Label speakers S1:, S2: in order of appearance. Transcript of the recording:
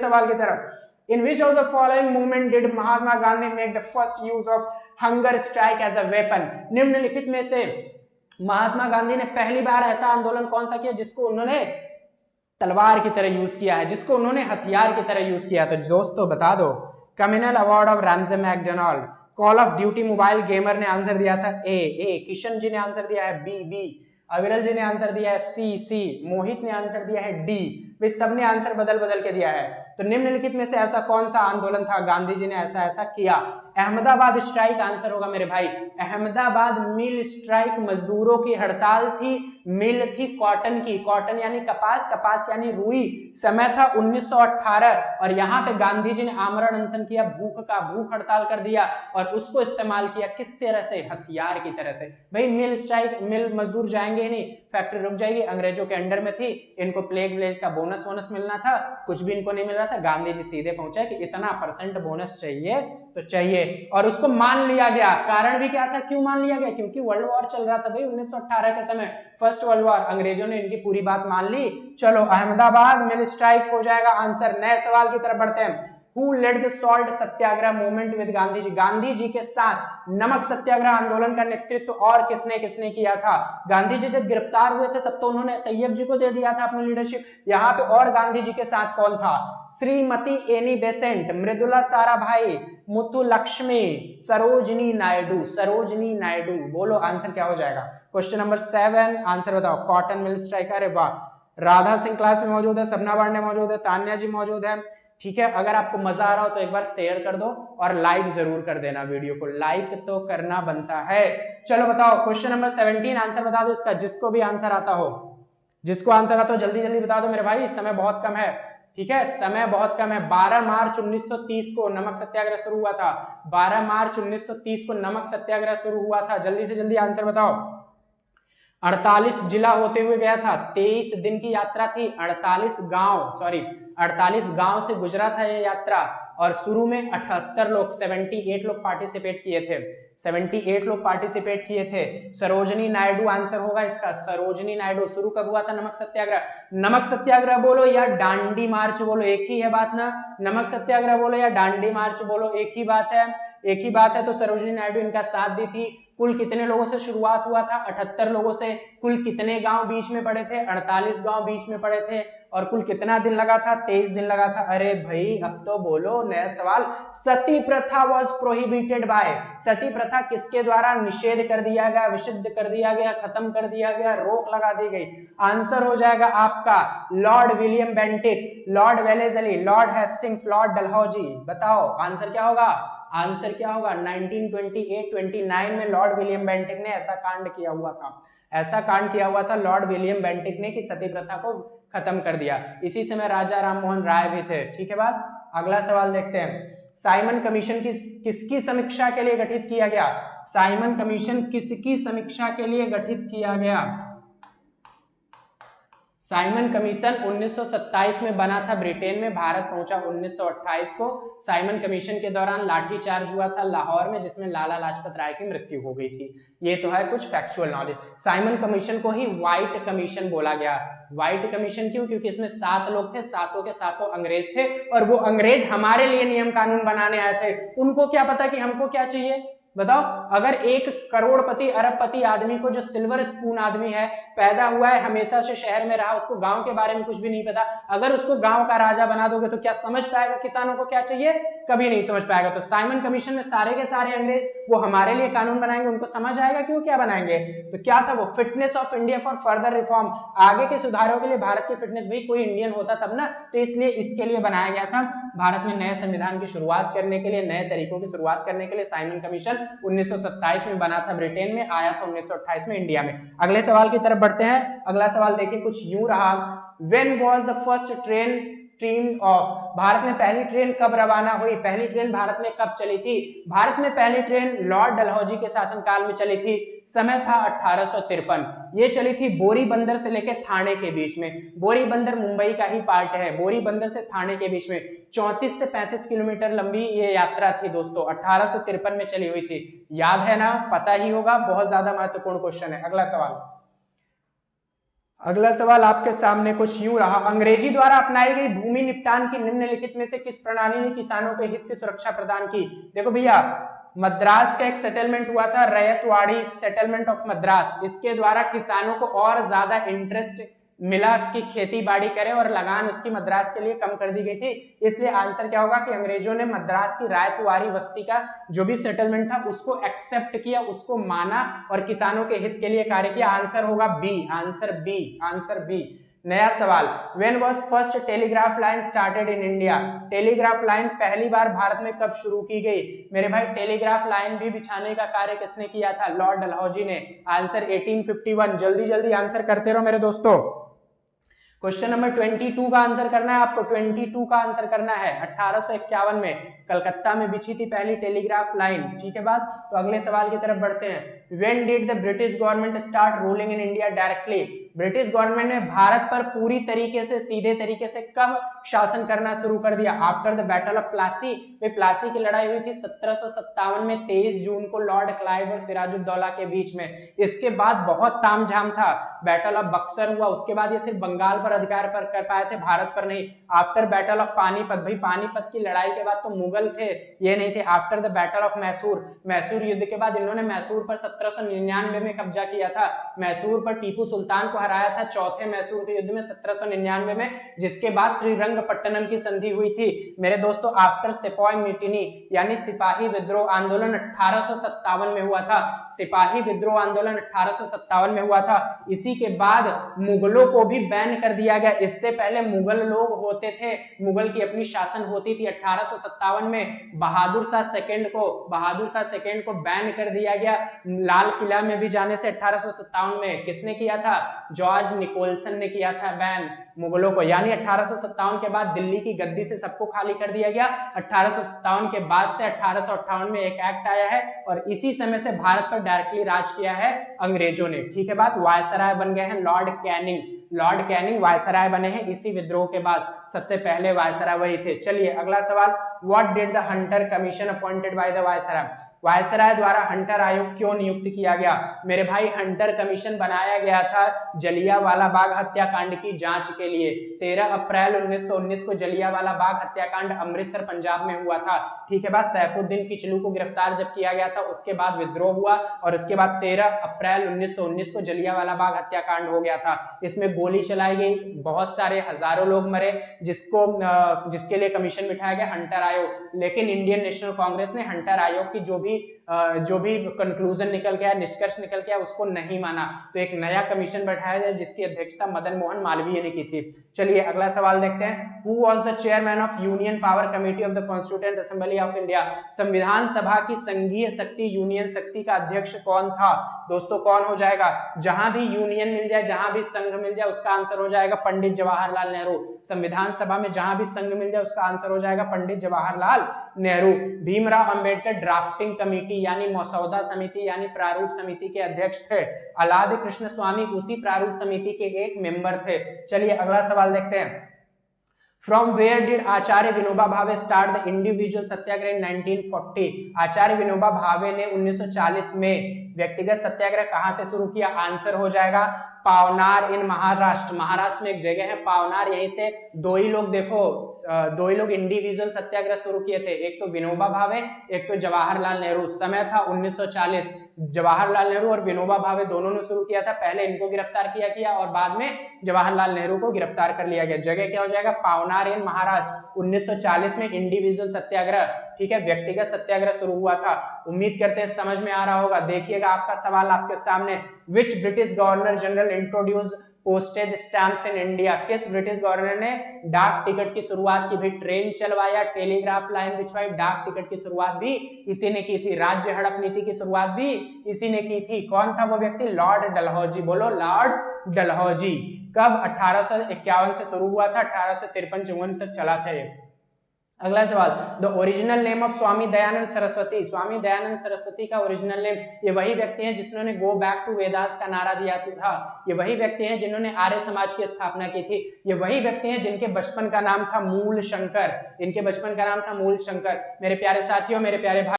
S1: सवाल की तरफ। In which of the following movement did Mahatma Gandhi make the first use of hunger strike as a weapon? निम्नलिखित में से महात्मा गांधी ने पहली बार ऐसा आंदोलन कौन सा किया जिसको उन्होंने तलवार की तरह यूज किया है, जिसको उन्होंने हथियार की तरह यूज किया? तो दोस्तों बता दो। Communal award of Ramsay MacDonald. Call of Duty mobile gamer ने आंसर दिया था ए। किशन जी ने आंसर दिया है बी। अविरल जी ने आंसर दिया है सी। मोहित ने आंसर दिया है डी। वे सब ने आंसर बदल बदल के दिया है। तो निम्नलिखित में से ऐसा कौन सा आंदोलन था गांधी जी ने ऐसा ऐसा किया? अहमदाबाद स्ट्राइक आंसर होगा मेरे भाई। अहमदाबाद मिल स्ट्राइक, मजदूरों की हड़ताल थी। मिल थी कॉटन की, कॉटन यानी कपास, कपास यानी रुई। समय था 1918 और यहाँ पे गांधी जी ने आमरण अनशन किया, भूख हड़ताल कर दिया और उसको इस्तेमाल किया किस तरह से? हथियार की तरह से। भाई मिल स्ट्राइक, मिल मजदूर जाएंगे नहीं, फैक्ट्री रुक जाएगी, अंग्रेजों के अंडर में थी, इनको प्लेग व्लेग का बोनस मिलना था, कुछ भी इनको नहीं मिल रहा था। गांधी जी सीधे पहुंचे कि इतना परसेंट बोनस चाहिए तो चाहिए, और उसको मान लिया गया। कारण भी क्या था, क्यों मान लिया गया? क्योंकि वर्ल्ड वॉर चल रहा था भाई 1918 के समय, फर्स्ट वर्ल्ड वॉर। अंग्रेजों ने इनकी पूरी बात मान ली। चलो अहमदाबाद मिल स्ट्राइक हो जाएगा आंसर। नए सवाल की तरफ बढ़ते हैं। Who led the salt Satyagraha movement with Gandhi ji? Gandhi ji के साथ नमक सत्याग्रह आंदोलन का नेतृत्व और किसने किसने किया था? गांधी जी जब गिरफ्तार हुए थे तब तो उन्होंने तैयब जी को दे दिया था अपनी लीडरशिप। यहाँ पे और गांधी जी के साथ कौन था? Shrimati Annie Besant, Mridula Sarabhai, Muthu Lakshmi, Sarojini Naidu. सरोजनी नायडू, बोलो आंसर क्या हो जाएगा? क्वेश्चन नंबर 7 आंसर बताओ। Cotton mill strike. अरे वाह, राधा सिंह क्लास में मौजूद है, सपना पांडे मौजूद है, तान्या जी मौजूद है। ठीक है, अगर आपको मजा आ रहा हो तो एक बार शेयर कर दो और लाइक जरूर कर देना। वीडियो को लाइक तो करना बनता है। चलो बताओ क्वेश्चन नंबर 17 आंसर बता दो इसका, जिसको भी आंसर आता हो, जिसको आंसर आता हो जल्दी जल्दी बता दो मेरे भाई, समय बहुत कम है। ठीक है, समय बहुत कम है। 12 मार्च 1930 को नमक सत्याग्रह शुरू हुआ था। 12 मार्च 1930 को नमक सत्याग्रह शुरू हुआ था। जल्दी से जल्दी आंसर बताओ। 48 जिला होते हुए गया था, 23 दिन की यात्रा थी, 48 गांव से गुजरा था ये यात्रा। और शुरू में 78 लोग पार्टिसिपेट किए थे। 78 लोग पार्टिसिपेट किए थे। सरोजनी नायडू आंसर होगा इसका। सरोजनी नायडू। शुरू कब हुआ था नमक सत्याग्रह? नमक सत्याग्रह बोलो या डांडी मार्च बोलो, एक ही है बात ना। नमक सत्याग्रह बोलो या डांडी मार्च बोलो, एक ही बात है, एक ही बात है। तो सरोजनी नायडू इनका साथ दी थी। कुल कितने लोगों से शुरुआत हुआ था? 78 लोगों से। कुल कितने गांव बीच में पड़े थे? 48 गांव बीच में पड़े थे। और कुल कितना दिन लगा था? 23 दिन लगा था। अरे भाई अब तो बोलो, नया सवाल। सती प्रथा वाज प्रोहिबिटेड बाय। सती प्रथा किसके द्वारा निषेध कर दिया गया, विषिद्ध कर दिया गया, खत्म कर दिया गया, रोक लगा दी गई? आंसर हो जाएगा आपका Lord William Bentinck, Lord Wellesley, Lord Hastings, Lord Dalhousie. बताओ आंसर क्या होगा? आंसर क्या होगा? 1928-29 में लॉर्ड विलियम बेंटिक ने ऐसा कांड किया हुआ था। ऐसा कांड किया हुआ था लॉर्ड विलियम बेंटिक ने कि सती प्रथा को खत्म कर दिया। इसी समय राजा राममोहन राय भी थे। ठीक है बात। अगला सवाल देखते हैं। साइमन कमीशन किसकी समीक्षा के लिए गठित किया गया? साइमन कमीशन किसकी समीक्षा के लिए गठित किया गया? साइमन कमीशन 1927 में बना था, ब्रिटेन में, भारत पहुंचा 1928 को। साइमन कमीशन के दौरान लाठीचार्ज हुआ था लाहौर में, जिसमें लाला लाजपत राय की मृत्यु हो गई थी। ये तो है कुछ फैक्चुअल नॉलेज। साइमन कमीशन को ही व्हाइट कमीशन बोला गया। व्हाइट कमीशन क्यों? क्योंकि इसमें 7 लोग थे, सातों के सातों अंग्रेज थे, और वो अंग्रेज हमारे लिए नियम कानून बनाने आए थे। उनको क्या पता कि हमको क्या चाहिए? बताओ। अगर एक करोड़पति अरबपति आदमी को, जो सिल्वर स्पून आदमी है, पैदा हुआ है, हमेशा से शहर में रहा, उसको गांव के बारे में कुछ भी नहीं पता, अगर उसको गांव का राजा बना दोगे तो क्या समझ पाएगा किसानों को क्या चाहिए? कभी नहीं समझ पाएगा। तो साइमन कमीशन में सारे के सारे अंग्रेज वो हमारे लिए कानून बनाएंगे, उनको समझ आएगा कि वो क्या बनाएंगे? तो क्या था वो? Fitness of India for further reform, आगे के सुधारों के लिए भारत की फिटनेस। भाई कोई इंडियन होता तब ना, तो इसलिए इसके लिए बनाया गया था। भारत में नए संविधान की शुरुआत करने के लिए, नए तरीकों की शुरुआत करने के लिए साइमन कमीशन 1927 में बना था, ब्रिटेन में, आया था 1928 में इंडिया में। अगले सवाल की तरफ बढ़ते हैं। अगला सवाल देखिए कुछ यूं रहा। When was the first train steamed off? Bharat में पहली ट्रेन कब रवाना हुई? पहली ट्रेन भारत में कब चली थी? भारत में पहली ट्रेन लॉर्ड डलहौजी के शासनकाल में चली थी। समय था 1853। ये चली थी बोरी बंदर से लेकर थाने के बीच में। बोरी बंदर मुंबई का ही पार्ट है। बोरी बंदर से थाने के बीच में 34 से 35 किलोमीटर लंबी ये यात्रा थी दोस्तों। 1853 में चली हुई थी। याद है ना? पता ही होगा, बहुत ज्यादा महत्वपूर्ण क्वेश्चन है। अगला सवाल। अगला सवाल आपके सामने कुछ यूं रहा, अंग्रेजी द्वारा अपनाई गई भूमि निपटान की निम्नलिखित में से किस प्रणाली ने किसानों के हित की सुरक्षा प्रदान की? देखो भैया, मद्रास का एक सेटलमेंट हुआ था, रैयतवाड़ी सेटलमेंट ऑफ मद्रास। इसके द्वारा किसानों को और ज्यादा इंटरेस्ट मिला कि खेती बाड़ी करें और लगान उसकी मद्रास के लिए कम कर दी गई थी। इसलिए आंसर क्या होगा कि अंग्रेजों ने मद्रास की रायतवाड़ी बस्ती का जो भी सेटलमेंट था उसको एक्सेप्ट किया, उसको माना और किसानों के हित के लिए कार्य किया। आंसर होगा B, answer B, answer B. नया सवाल, when was first telegraph line started in India? Telegraph line पहली बार भारत में कब शुरू की गई? मेरे भाई टेलीग्राफ लाइन भी बिछाने का कार्य किसने किया था? लॉर्ड डलहौजी ने। आंसर 1851। जल्दी जल्दी आंसर करते रहो मेरे दोस्तों। क्वेश्चन नंबर 22 का आंसर करना है आपको, 22 का आंसर करना है। 1851 में कलकत्ता में बिछी थी पहली टेलीग्राफ लाइन। ठीक है बात, तो अगले सवाल की तरफ बढ़ते हैं। When did the British government start ruling in India directly? British government ने भारत पर पूरी तरीके से सीधे तरीके से कब शासन करना शुरू कर दिया? After the battle of Plassey. Plassey की लड़ाई हुई थी 1757 में 23 जून को लॉर्ड क्लाइव और सिराजुद्दौला के बीच में। इसके बाद बहुत तामझाम था, बैटल ऑफ बक्सर हुआ, उसके बाद ये सिर्फ बंगाल पर अधिकार पर कर पाए थे, भारत पर नहीं। आफ्टर बैटल ऑफ पानीपत, भाई पानीपत की लड़ाई के बाद तो मुगल थे, ये नहीं थे। After the battle of Mysore, Mysore युद्ध के बाद इन्होंने मैसूर पर 1799 में कब्जा किया था। मैसूर पर टीपू सुल्तान को हराया था चौथे मैसूर के युद्ध में 1799 में, जिसके बाद श्रीरंगपट्टनम की संधि हुई थी। मेरे दोस्तों, आफ्टर सिपाही मिटिनी यानी सिपाही विद्रोह आंदोलन 1857 में हुआ था। सिपाही विद्रोह आंदोलन 1857 में हुआ था। इसी के बाद मुगलों को भी बैन कर दिया गया। इससे पहले मुगल लोग होते थे, मुगल की अपनी शासन होती थी। 1857 में बहादुर शाह सेकंड को बैन कर दिया गया लाल किला में भी जाने से। 1857 में किसने किया था? जॉर्ज निकोलसन ने किया था बैन मुगलों को। यानी 1857 के बाद दिल्ली की गद्दी से सबको खाली कर दिया गया। 1857 के बाद से 1858 में एक एक्ट आया है और इसी समय से भारत पर डायरेक्टली राज किया है अंग्रेजों ने। ठीक है बात, वायसराय बन गए हैं Lord Canning. Lord Canning viceroy बने हैं इसी विद्रोह के बाद, सबसे पहले वायसराय वही थे। चलिए अगला सवाल, what did the Hunter commission appointed by the viceroy? Viceroy द्वारा हंटर आयोग क्यों नियुक्त किया गया? मेरे भाई, हंटर कमीशन बनाया गया था जलियांवाला बाग हत्याकांड की जांच के लिए। 13 अप्रैल 1919 को जलियांवाला बाग हत्याकांड अमृतसर पंजाब में हुआ था। ठीक है बात, सैफुद्दीन किचलू को गिरफ्तार जब किया गया था उसके बाद विद्रोह हुआ और उसके बाद 13 अप्रैल 1919 को जलियांवाला बाग हत्याकांड हो गया था। इसमें गोली चलाई गई, बहुत सारे हजारों लोग मरे, जिसके लिए कमीशन बिठाया गया हंटर आयोग। लेकिन इंडियन नेशनल कांग्रेस ने हंटर आयोग की जो भी कंक्लूजन निकल गया, निष्कर्ष निकल गया, उसको नहीं माना। तो एक नया कमीशन बैठाया गया जिसकी अध्यक्षता मदन मोहन मालवीय ने की थी। चलिए अगला सवाल देखते हैं। Who was the chairman of union power committee of the constituent assembly of India? संविधान सभा की संघीय शक्ति यूनियन शक्ति का अध्यक्ष कौन था? दोस्तों कौन हो जाएगा? जहां भी यूनियन मिल जाए, जहां भी संघ मिल जाए, उसका आंसर हो जाएगा पंडित जवाहरलाल नेहरू। संविधान सभा में जहां भी संघ मिल जाए उसका आंसर हो जाएगा पंडित जवाहरलाल नेहरू। भीमराव अंबेडकर ड्राफ्टिंग कमेटी यानी मसौदा समिति यानी प्रारूप समिति के अध्यक्ष थे। अलाद कृष्ण स्वामी उसी प्रारूप समिति के एक मेंबर थे। चलिए अगला सवाल देखते हैं। From where did Acharya Vinoba Bhave start the individual Satyagraha in 1940? आचार्य विनोबा भावे ने 1940 में व्यक्तिगत सत्याग्रह कहां से शुरू किया? आंसर हो जाएगा पावनार इन महाराष्ट्र। महाराष्ट्र में एक जगह है पावनार, यहीं से दो ही लोग इंडिविजुअल सत्याग्रह शुरू किए थे, एक तो विनोबा भावे, एक तो जवाहरलाल नेहरू। समय था 1940। जवाहरलाल नेहरू और विनोबा भावे दोनों ने शुरू किया था। पहले इनको गिरफ्तार किया और बाद में जवाहरलाल नेहरू को गिरफ्तार कर लिया गया। जगह क्या हो जाएगा? पावनार इन महाराष्ट्र। 1940 में इंडिविजुअल सत्याग्रह, ठीक है, व्यक्तिगत सत्याग्रह शुरू हुआ था। उम्मीद करते हैं समझ में आ रहा होगा। देखिएगा आपका सवाल आपके सामने, विच British governor general introduce postage stamps in India? किस ब्रिटिश गवर्नर ने डाक टिकट की शुरुआत की? भाई ट्रेन चलवाया, टेलीग्राफ लाइन बिछवाई, डाक टिकट की शुरुआत भी इसी ने की थी। राज्य हड़प नीति की शुरुआत भी इसी ने की थी। कौन था वो व्यक्ति? लॉर्ड डलहौजी। बोलो लॉर्ड डलहौजी। कब? 1851 से शुरू हुआ था, 1853-54 तक चला था ये। अगला सवाल, the original name of Swami Dayanand Saraswati? Swami Dayanand Saraswati का ओरिजिनल नेम, ये वही व्यक्ति हैं जिन्होंने गो बैक टू वेदास का नारा दिया था। ये वही व्यक्ति हैं जिन्होंने आर्य समाज की स्थापना की थी। ये वही व्यक्ति हैं जिनके बचपन का नाम था मूल शंकर। इनके बचपन का नाम था मूल शंकर। मेरे प्यारे साथियों, मेरे प्यारे भाई,